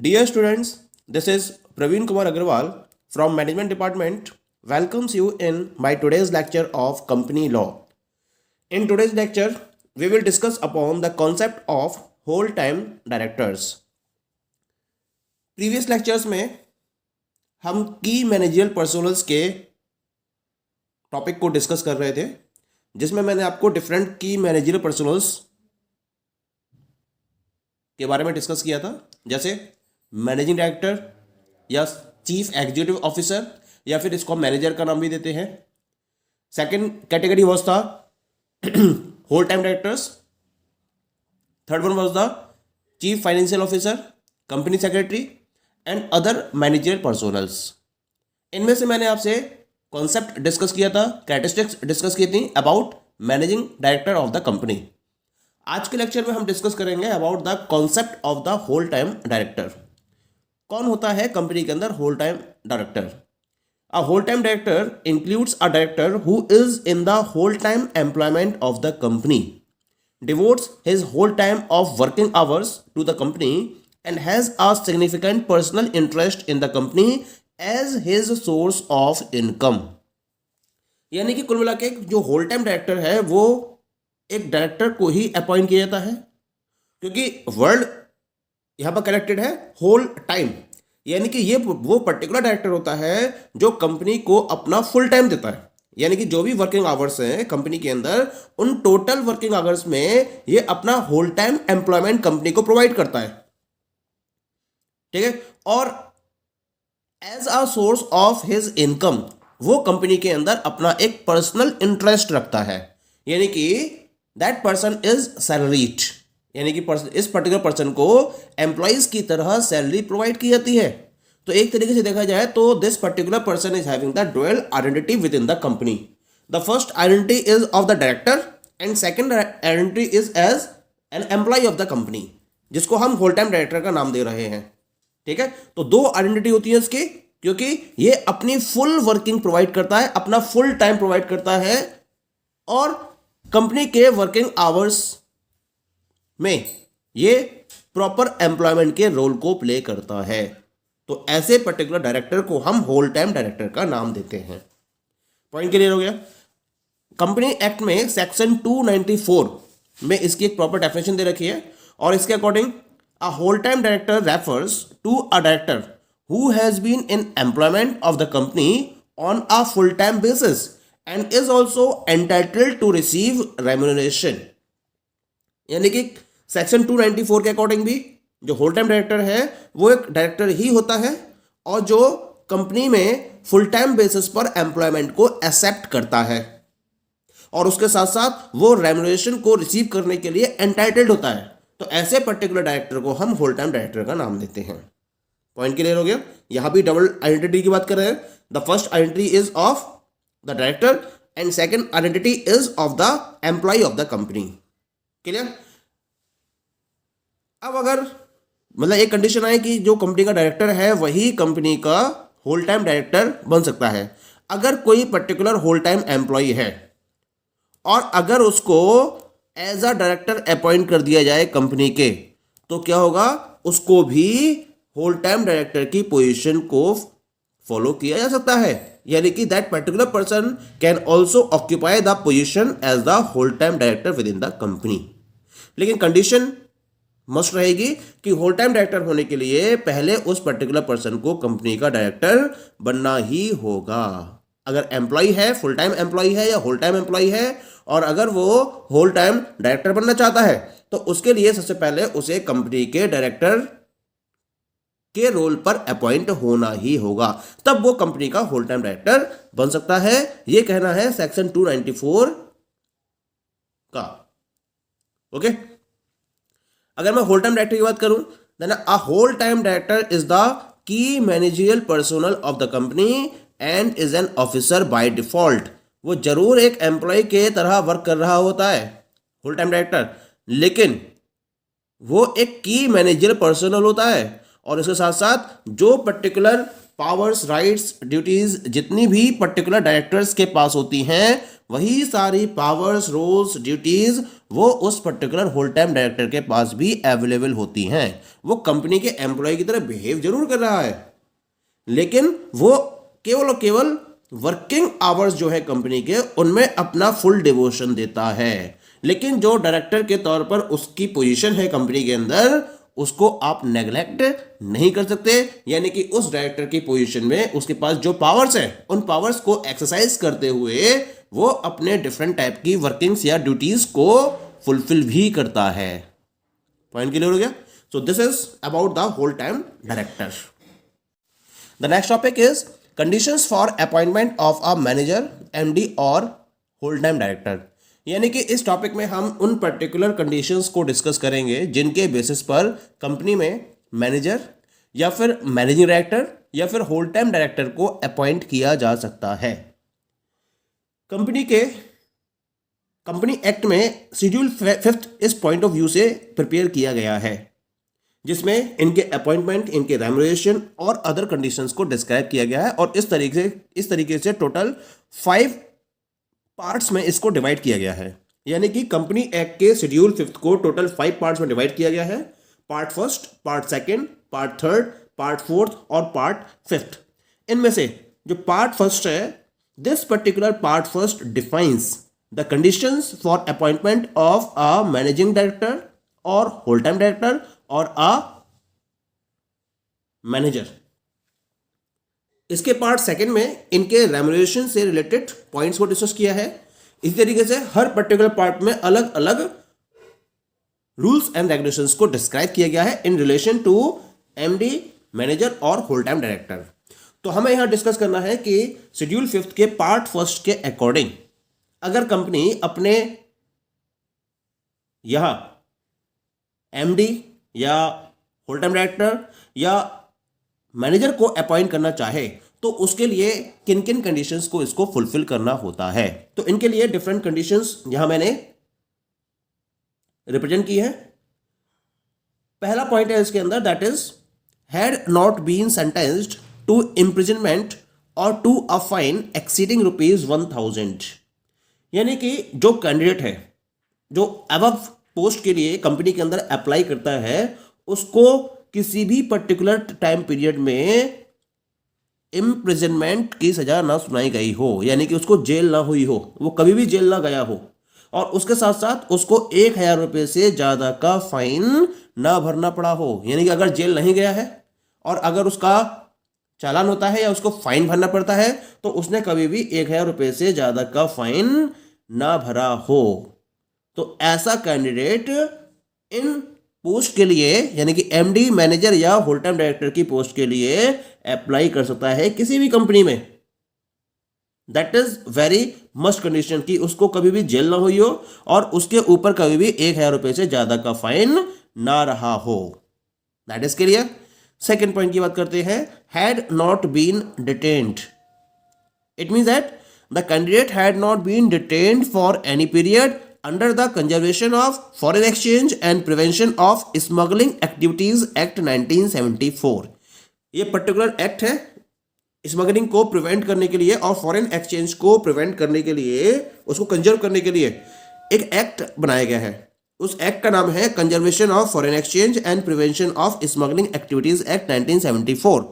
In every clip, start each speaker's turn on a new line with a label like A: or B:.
A: Dear students, this is Praveen Kumar Agarwal from Management Department welcomes you in my today's lecture of company law. In today's lecture, we will discuss upon the concept of whole time directors. Previous lectures में हम की managerial personnels के topic को discuss कर रहे थे, जिसमें मैंने आपको डिफरेंट की मैनेजरियल पर्सोनल्स के बारे में डिस्कस किया था, जैसे मैनेजिंग डायरेक्टर या चीफ एग्जीक्यूटिव ऑफिसर या फिर इसको मैनेजर का नाम भी देते हैं. सेकंड कैटेगरी वॉज था whole time directors. Third one was the chief financial officer, company secretary and other managerial personnels. इनमें से मैंने आपसे कॉन्सेप्ट डिस्कस किया था, कैरेक्टरिस्टिक्स डिस्कस की थी about managing director of the company. आज के लेक्चर में हम डिस्कस करेंगे about the concept of the whole time director. कौन होता है कंपनी के अंदर whole time director? A whole time director includes a director who is in the whole time employment of the company, devotes his whole time of working hours to the company and has a significant personal interest in the company as his source of income. यानी कि कुल मिला के जो whole time director है वो एक director को ही अपॉइंट किया जाता है, क्योंकि वर्ड यहाँ पर कनेक्टेड है होल टाइम, यानी कि ये वो पर्टिकुलर डायरेक्टर होता है जो कंपनी को अपना फुल टाइम देता है. यानी कि जो भी वर्किंग आवर्स हैं कंपनी के अंदर, उन टोटल वर्किंग आवर्स में ये अपना होल टाइम एम्प्लॉयमेंट कंपनी को प्रोवाइड करता है. ठीक है. और as a source of his income वो कंपनी के अंदर अपना एक पर्सनल इंटरेस्ट रखता है, यानी कि दैट पर्सन इज सैलरीड, यानी कि इस पर्टिकुलर पर्सन को एम्प्लॉइज की तरह सैलरी प्रोवाइड की जाती है. तो एक तरीके से देखा जाए तो this particular person is having the dual identity within the company. The first identity is of the director and second identity is as an employee of the company, जिसको हम होल टाइम डायरेक्टर का नाम दे रहे हैं. ठीक है. तो दो आइडेंटिटी होती है इसकी, क्योंकि ये अपनी फुल वर्किंग प्रोवाइड करता है, अपना फुल टाइम प्रोवाइड करता है और कंपनी के वर्किंग आवर्स में ये प्रॉपर एम्प्लॉयमेंट के रोल को प्ले करता है. तो ऐसे पर्टिकुलर डायरेक्टर को हम होल टाइम डायरेक्टर का नाम देते हैं. पॉइंट क्लियर हो गया. कंपनी एक्ट में सेक्शन 294 में इसकी एक प्रॉपर डेफिनेशन दे रखी है, और इसके according a whole time director refers to a director who has been in employment of the company on a full time basis and is also entitled to receive remuneration. यानी कि section 294 के according भी जो whole time director है वो एक director ही होता है, और जो कंपनी में फुल टाइम बेसिस पर एम्प्लॉयमेंट को एक्सेप्ट करता है, और उसके साथ साथ वो रेम्यूनरेशन को रिसीव करने के लिए एंटाइटल्ड होता है. तो ऐसे पर्टिकुलर डायरेक्टर को हम होल टाइम डायरेक्टर का नाम देते हैं. पॉइंट क्लियर हो गया. यहां भी डबल आइडेंटिटी की बात कर रहे हैं. The first identity is of the director and second identity is of the employee of the company. Clear. अब अगर मतलब एक कंडीशन है कि जो कंपनी का डायरेक्टर है वही कंपनी का होल टाइम डायरेक्टर बन सकता है. अगर कोई पर्टिकुलर होल टाइम एम्प्लॉय है और अगर उसको एज अ डायरेक्टर अपॉइंट कर दिया जाए कंपनी के, तो क्या होगा, उसको भी होल टाइम डायरेक्टर की पोजीशन को फॉलो किया जा सकता है. यानी कि that particular person can also occupy the position as the whole time director within the company. लेकिन कंडीशन मस्ट रहेगी कि होल टाइम डायरेक्टर होने के लिए पहले उस पर्टिकुलर पर्सन को कंपनी का डायरेक्टर बनना ही होगा. अगर एम्प्लॉय है, फुल टाइम एम्प्लॉय है या होल टाइम एम्प्लॉय है, और अगर वो होल टाइम डायरेक्टर बनना चाहता है, तो उसके लिए सबसे पहले उसे कंपनी के डायरेक्टर के रोल पर अपॉइंट होना ही होगा, तब वो कंपनी का होल टाइम डायरेक्टर बन सकता है. ये कहना है सेक्शन 294 का. ओके. अगर मैं होल टाइम डायरेक्टर की बात करूं, then a whole time director is the key managerial personnel of the company and is an officer by default. वो जरूर एक एम्प्लॉय के तरह वर्क कर रहा होता है होल टाइम डायरेक्टर, लेकिन वो एक की मैनेजरियल पर्सनल होता है, और इसके साथ साथ जो पर्टिकुलर पावर्स, राइट्स, ड्यूटीज जितनी भी पर्टिकुलर डायरेक्टर्स के पास होती हैं, वही सारी पावर्स, रोल्स, ड्यूटीज वो उस पर्टिकुलर होल टाइम डायरेक्टर के पास भी अवेलेबल होती हैं। वो कंपनी के एम्प्लॉय की तरह बिहेव जरूर कर रहा है, लेकिन वो केवल और केवल वर्किंग आवर्स जो है कंपनी के, उनमें अपना फुल डिवोशन देता है। लेकिन जो डायरेक्टर के तौर पर उसकी पोजीशन है कंपनी के अंदर, उसको आप नेग्लेक्ट नहीं कर सकते। यानी कि उस डायरेक्टर की पोजीशन में उसके पास जो पावर्स है, उन पावर्स को एक्सरसाइज करते हुए वो अपने डिफरेंट टाइप की वर्किंग्स या ड्यूटीज को फुलफिल भी करता है। पॉइंट क्लियर हो गया? So this is about the whole time director. The next topic is conditions for appointment of a manager, MD और होल टाइम डायरेक्टर। यानी कि इस टॉपिक में हम उन पर्टिकुलर कंडीशंस को डिस्कस करेंगे जिनके बेसिस पर कंपनी में मैनेजर या फिर मैनेजिंग डायरेक्टर या फिर होल टाइम डायरेक्टर को अपॉइंट किया जा सकता है। कंपनी एक्ट में शेड्यूल 5 इस पॉइंट ऑफ व्यू से प्रिपेयर किया गया है, जिसमें इनके अपॉइंटमेंट, इनके रेम्युनरेशन और अदर कंडीशंस को डिस्क्राइब किया गया है। और इस तरीके से टोटल 5 पार्ट्स में इसको डिवाइड किया गया है। यानी कि कंपनी एक्ट के शेड्यूल 5 को टोटल 5 पार्ट्स में डिवाइड किया गया है। Part first, part second, part third, part fourth और पार्ट फिफ्थ। इनमें से जो पार्ट फर्स्ट है, this particular part first defines the conditions for appointment of a managing director और होल टाइम डायरेक्टर और अ मैनेजर। इसके पार्ट सेकंड में इनके रेम्युनरेशन से रिलेटेड पॉइंट्स को डिस्कस किया है। इसी तरीके से हर पर्टिकुलर पार्ट में अलग अलग रूल्स एंड रेगुलेशंस को डिस्क्राइब किया गया है in relation to MD, manager और होल टाइम डायरेक्टर। तो हमें यहां डिस्कस करना है कि शेड्यूल 5 के पार्ट फर्स्ट के अकॉर्डिंग अगर कंपनी अपने यहां एमडी या होल टाइम डायरेक्टर या मैनेजर को अपॉइंट करना चाहे तो उसके लिए किन किन कंडीशंस को इसको फुलफिल करना होता है। तो इनके लिए डिफरेंट कंडीशंस यहां मैंने रिप्रेजेंट की है। पहला पॉइंट है इसके अंदर, that is had not been sentenced to imprisonment और टू अ फाइन एक्सीडिंग ₹1000। यानी कि जो कैंडिडेट है जो अबव पोस्ट के लिए कंपनी के अंदर अप्लाई करता है, उसको किसी भी पर्टिकुलर टाइम पीरियड में इम्प्रिजनमेंट की सजा ना सुनाई गई हो, यानी कि उसको जेल ना हुई हो, वो कभी भी जेल ना गया हो, और उसके साथ साथ उसको 1000 रुपये से ज़्यादा का फाइन ना भरना पड़ा हो। यानी कि अगर जेल नहीं गया है और अगर उसका चालान होता है या उसको फाइन भरना पड़ता है तो उसने कभी भी 1000 रुपये से ज़्यादा का फाइन ना भरा हो, तो ऐसा कैंडिडेट इन पोस्ट के लिए यानी कि एमडी, मैनेजर या होल टाइम डायरेक्टर की पोस्ट के लिए अप्लाई कर सकता है किसी भी कंपनी में। That is very must condition कि उसको कभी भी जेल ना हुई हो और उसके ऊपर कभी भी 1000 रुपये से ज्यादा का फाइन ना रहा हो। That is clear. Second point की बात करते हैं, had not been detained. It means that the candidate had not been detained for any period under the Conservation of Foreign Exchange and Prevention of Smuggling Activities Act 1974। ये particular act है smuggling को prevent करने के लिए और foreign exchange को prevent करने के लिए, उसको कंजर्व करने के लिए एक एक्ट बनाया गया है। उस एक्ट का नाम है conservation of foreign exchange and prevention of smuggling activities act 1974।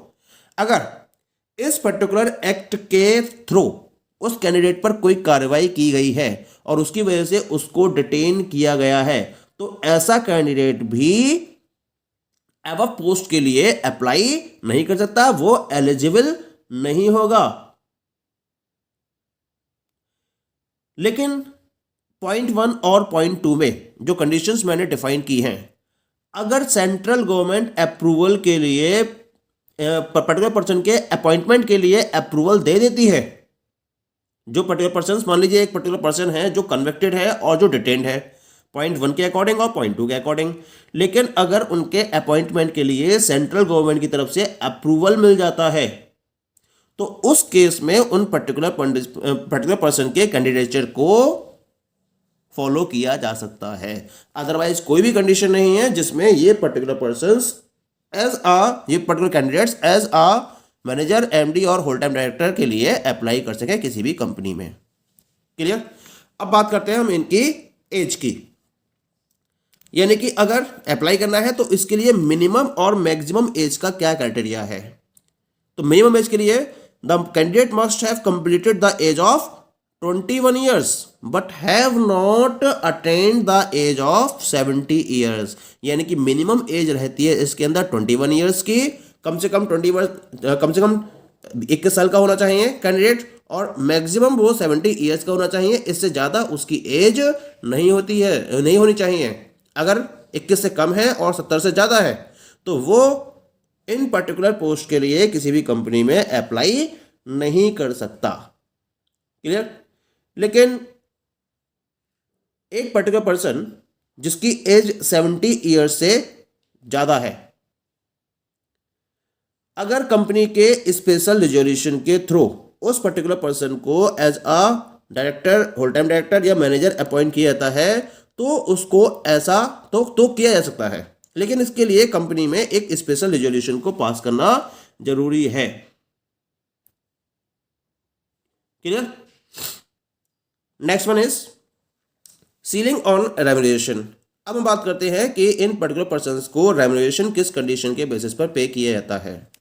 A: अगर इस पर्टिकुलर एक्ट के थ्रू उस कैंडिडेट पर कोई कार्रवाई की गई है और उसकी वजह से उसको डिटेन किया गया है, तो ऐसा कैंडिडेट भी एबव पोस्ट के लिए अप्लाई नहीं कर सकता, वो एलिजिबल नहीं होगा। लेकिन पॉइंट 1 और पॉइंट 2 में जो कंडीशंस मैंने डिफाइन की हैं, अगर सेंट्रल गवर्नमेंट अप्रूवल के लिए पर्टिकुलर पर्सन के अपॉइंटमेंट के लिए अप्रूवल दे देती है, जो पर्टिकुलर पर्सन, मान लीजिए एक पर्टिकुलर पर्सन है जो कन्विक्टेड है और जो डिटेन्ड है पॉइंट 1 के अकॉर्डिंग और पॉइंट 2 के अकॉर्डिंग, लेकिन अगर उनके अपॉइंटमेंट के लिए सेंट्रल गवर्नमेंट की तरफ से अप्रूवल मिल जाता है तो उस केस में उन पर्टिकुलर पर्सन के कैंडिडेचर को फॉलो किया जा सकता है। अदरवाइज कोई भी कंडीशन नहीं है जिसमें ये पर्टिकुलर पर्सन ये particular candidates as a manager, MD और होल टाइम डायरेक्टर के लिए अप्लाई कर सके किसी भी कंपनी में। क्लियर। अब बात करते हैं हम इनकी एज की, यानी कि अगर अप्लाई करना है तो इसके लिए मिनिमम और मैक्सिमम एज का क्या क्राइटेरिया है। तो मिनिमम एज के लिए the candidate must have completed the age of 21 years but have not attend the age of 70 years, यानी कि मिनिमम एज रहती है इसके अंदर 21 ईयर्स की, कम से कम 21 साल का होना चाहिए कैंडिडेट, और मैक्सिमम वो 70 ईयर्स का होना चाहिए। इससे ज़्यादा उसकी एज नहीं होनी चाहिए। अगर 21 से कम है और 70 से ज़्यादा है तो वो इन पर्टिकुलर पोस्ट के लिए किसी भी कंपनी में अप्लाई नहीं कर सकता। क्लियर। लेकिन एक पर्टिकुलर पर्सन जिसकी एज 70 ईयर्स से ज़्यादा है, अगर कंपनी के स्पेशल रिजोल्यूशन के थ्रू उस पर्टिकुलर पर्सन को as a director, whole time director या मैनेजर अपॉइंट किया जाता है तो उसको ऐसा तो किया जा सकता है, लेकिन इसके लिए कंपनी में एक स्पेशल रिजोल्यूशन को पास करना जरूरी है। Clear. Next one is ceiling on remuneration. अब हम बात करते हैं कि इन पर्टिकुलर पर्सन्स को रेम्यूनरेशन किस कंडीशन के बेसिस पर पे किया जाता है।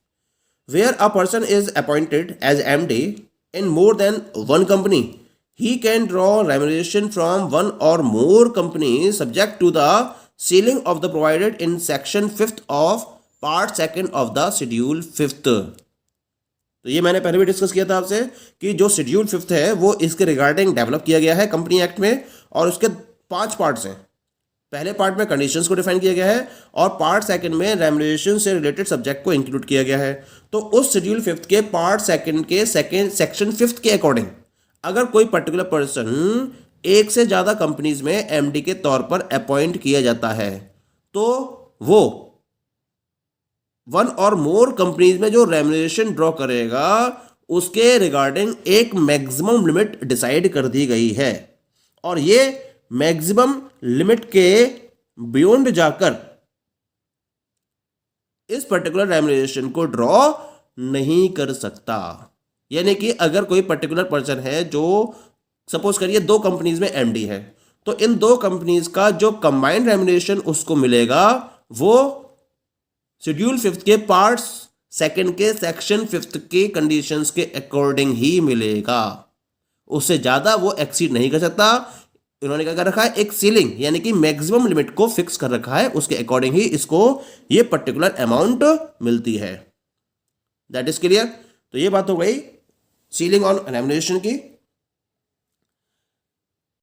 A: Where a person is appointed as MD in more than one company, he can draw remuneration from one or more companies subject to the ceiling of the provided in section 5th of part 2nd of the schedule 5th। तो ये मैंने पहले भी discuss किया था आपसे कि जो शेड्यूल 5th है वो इसके रिगार्डिंग डेवलप किया गया है कंपनी एक्ट में, और उसके 5 पार्ट्स हैं। पहले पार्ट में कंडीशंस को डिफाइन किया गया है और पार्ट 2nd में रेम्यूनरेशन से रिलेटेड सब्जेक्ट को इंक्लूड किया गया है। तो उस शेड्यूल 5th के पार्ट 2nd के सेक्शन 5th के अकॉर्डिंग अगर कोई पर्टिकुलर पर्सन एक से ज़्यादा कंपनीज में एमडी के तौर पर अपॉइंट किया जाता है तो वो वन और मोर कंपनीज में जो रेम्यूनरेशन ड्रॉ करेगा उसके रिगार्डिंग एक मैक्सिमम लिमिट डिसाइड कर दी गई है, और ये मैक्सिमम लिमिट के बियॉन्ड जाकर इस पर्टिकुलर रेम्यूनरेशन को ड्रॉ नहीं कर सकता। यानी कि अगर कोई पर्टिकुलर पर्सन है जो सपोज करिए 2 कंपनीज में एमडी है, तो इन 2 कंपनीज का जो कंबाइंड रेम्यूनरेशन उसको मिलेगा वो शेड्यूल 5th के पार्ट 2nd के सेक्शन 5th के कंडीशंस के अकॉर्डिंग ही मिलेगा। उससे ज़्यादा वो एक्सीड नहीं कर सकता। इन्होंने क्या कर रखा है, एक सीलिंग यानी कि मैक्सिमम लिमिट को फिक्स कर रखा है, उसके अकॉर्डिंग ही इसको ये पर्टिकुलर अमाउंट मिलती है। That is clear. तो ये बात हो गई सीलिंग ऑन रेम्यूनरेशन की।